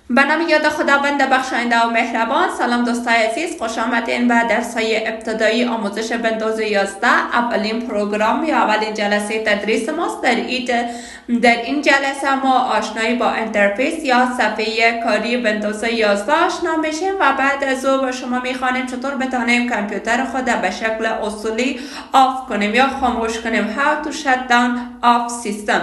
به نام یاد خداوند بخشاینده و مهربان. سلام دوستای عزیز، خوش آمدین به درس‌های ابتدایی آموزش ویندوز 11. اولین پروگرام یا اولین جلسه تدریس ماست. در این جلسه ما آشنایی با انترفیس یا صفحه کاری ویندوز 11 آشنا میشیم و بعد از او به شما میخوانیم چطور بتانیم کامپیوتر خود به شکل اصولی آف کنیم یا خاموش کنیم. How to shut down off system.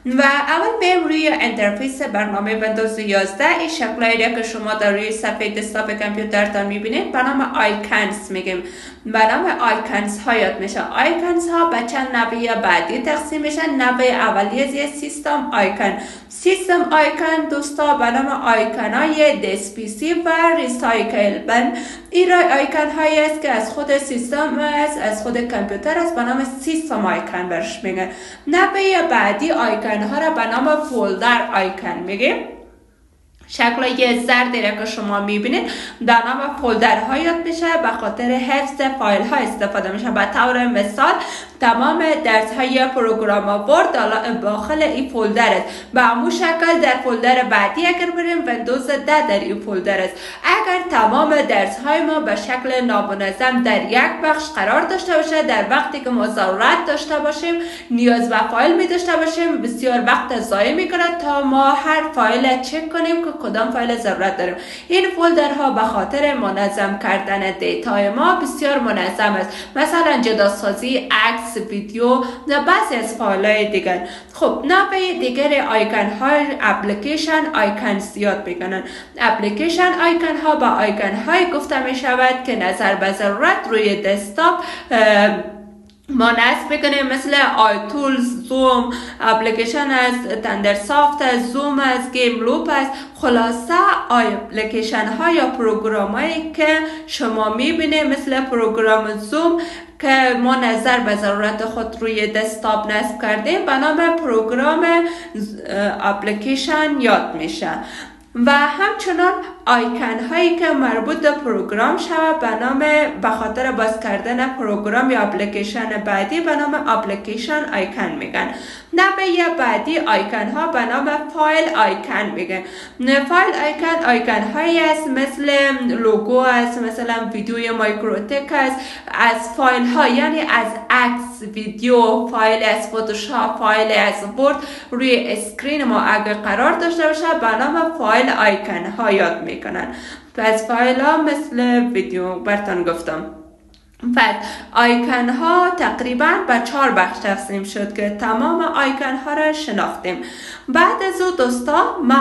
و اول بریم روی انترفیس برنامه ویندوز 11. این شکلایی که شما در روی صفحه دسکتاپ کامپیوترتان میبینید به نام آیکانز میگیم. به نام آیکانز ها یاد میشه. آیکانز ها به چند نوع بعدی تقسیم میشن. نوع اولی از سیستم آیکون. سیستم آیکون دوستا به نام آیکون های دسپیسی و ریسایکلبل. این آیکون هایی است که از خود سیستم است، از خود کامپیوتر است، به نام سیستم آیکون برش میگن. نوع بعدی آیکون ها را به نام فولدر آیکون میگیم. شکل یه زردی را که شما میبینید در نام فولدر ها یاد میشه. به خاطر حفظ فایل ها استفاده میشه. به طور مثال تمام درس های پروگرام ورد داخل این فولدر است. به همون شکل در فولدر بعدی اگر بریم ویندوز 10 در این فولدر است. اگر تمام درس های ما به شکل نامنظم در یک بخش قرار داشته باشه، در وقتی که ما ضرورت داشته باشیم نیاز به فایل می داشته باشیم، بسیار وقت ضایع میکنه تا ما هر فایل چک کنیم که کدام فایل ضرورت داریم. این فولدرها به خاطر منظم کردن دیتای ما بسیار منظم است. مثلا جداسازی، عکس، ویدیو و بعضی از فایل های دیگر. خب نوع دیگر آیکون ها اپلیکیشن آیکون زیاد میکنن. اپلیکیشن آیکون ها با آیکون های گفته می شود که نظر به ضرورت روی دسکتاپ ما نصب بکنیم، مثل آیتولز، زوم، اپلیکیشن از تندرسافت است، زوم از گیم لوپ است. خلاصه اپلیکیشن ها یا پروگرام هایی که شما میبینید مثل پروگرام زوم که ما نظر به ضرورت خود روی دسکتاپ نصب کردیم به نام پروگرام اپلیکیشن یاد میشه. و همچنان آیکون هایی که مربوط به پروگرام شود به خاطر باز کردن پروگرام یا اپلیکیشن بعدی به نام اپلیکیشن آیکون میگن. نوع بعدی آیکون ها به نام فایل آیکون میگن. فایل آیکون هایی است مثل لوگو است، مثلا ویدیو مایکروتک است. از فایل ها یعنی از عکس، ویدیو، فایل از فتوشاپ، فایل از ورد روی اسکرین ما اگر قرار داشته باشه به نام فایل آیکون ها یاد میکنن. پس فایل ها مثل ویدیو براتون گفتم. بعد آیکون ها تقریبا به 4 بخش تقسیم شد که تمام آیکون ها را شناختیم. بعد از او دوستا ما